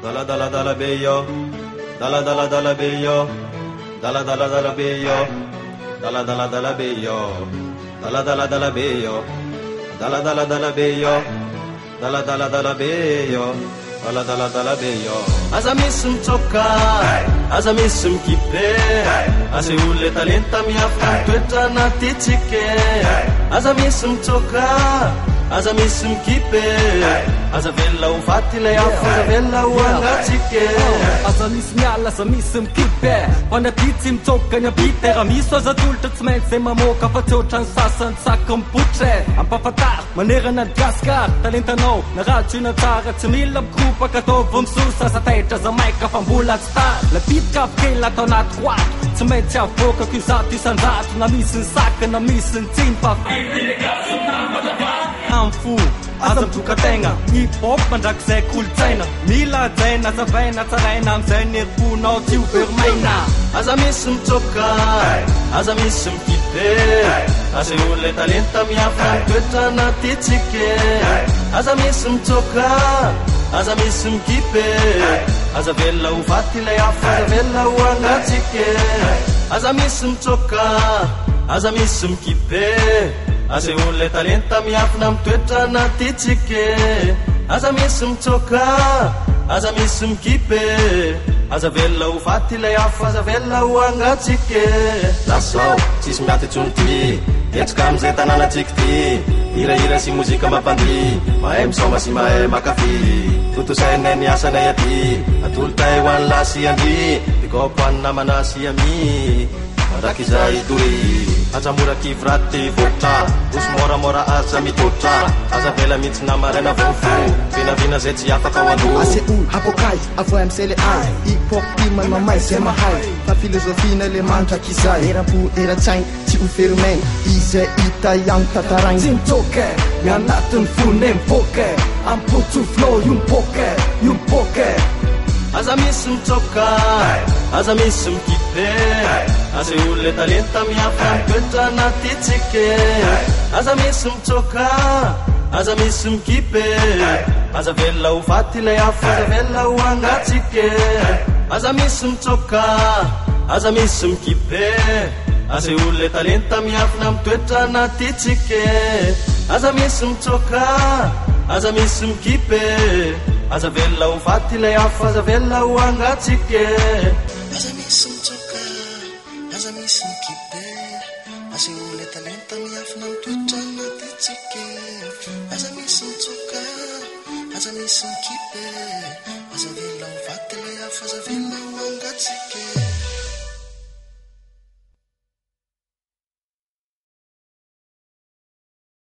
dala dala dala be yo, dala dala dala be yo, dala dala dala be yo, dala dala dala be yo, dala dala dala be yo, dala dala dala be yo, dala dala dala be yo, dala dala dala be yo. Aza misy mitsoka, aza misy mikipe, aza olona talenta miafina toetra natitsike. Aza misy mitsoka, aza misy mikipe, aza velona ho faty ilay afo, aza velona ho angatsike. Aza misy miala, aza misy mikipe, ho any abitsy mitsoka ny abity. Raha misy aza tolotra tsy maintsy zay mamoaka fa tsy ohatran'ny sasany tsaky mipotre. Ampafantary manerana ny gasikara talentanao na raha tsyna tsara, tsy mila mikopaka ataovy misosa. Aza taitra aza maika fa mbola tsy tara, la bitika avokely atao anaty koato, tsy maintsy avokako izato isan-jato. Na misy ny saka na misy ny tsiny fa amfo aza mitoka tegna hip-hop mandrakizay kolotsaina. Mila jaina azavaina tsaraina amizay nerponao tsy ho verimaina. Aza misy mitsoka, aza misy mikipe, aza olona talenta miafina toetra natitsike. Aza misy mitsoka, aza misy mikipe, aza velona ho faty ilay afo, aza velona ho angatsike. Aza misy mitsoka, aza misy mikipe, aza olona talenta miafina mitoetra natitsike. Aza misy mitsoka, aza misy mikipe, aza velona ho faty ilay afo, aza velona ho angatsike. Lasao tsisy miaty tsony ty, etsika amizay tanànatsika ty, hirahira sy mozika mampandy, mahay misaoma sy mahay makafy. Totosainay ny asanay aty, atolotay ho any lasy andry, dikopo any namana sy ami, mandraky izay tory. Aza mora kivraty votra, rosy moramora aza mitotra, aza vela mihitsy namaraina vovò, vinavina zay tsy afaka ho aloha. Ase olo apokay, avoay am'izay le ay, hip-hop timay mamay zay mahay, fa filozofina le mandraky izay. Eram-po eran-tsainy tsy ho ferimena, izay hita ihany tantarainy. Tsy mitsoke, mianatin'ny fone mivoke, ampotso flow io mipoke, io mipoke. Aza misy mitsoka, aza misy mikipe, aza olona talenta miafina mitoetra natitsike. Aza misy mitsoka, aza misy mikipe, aza velona ho faty ilay afo, aza velona ho angatsike. Aza misy mitsoka, aza misy mikipe, aza olona talenta miafina mitoetra natitsike. Aza misy mitsoka, aza misy mikipe, aza velona ho faty ilay afo, aza velona ho angatsike. Aza misy mitsoka, aza misy mikipe, aza olona talenta miafina mitoetra natitsike. Aza misy mitsoka, aza misy mikipe, aza velona ho faty ilay afo, aza velona ho angatsike.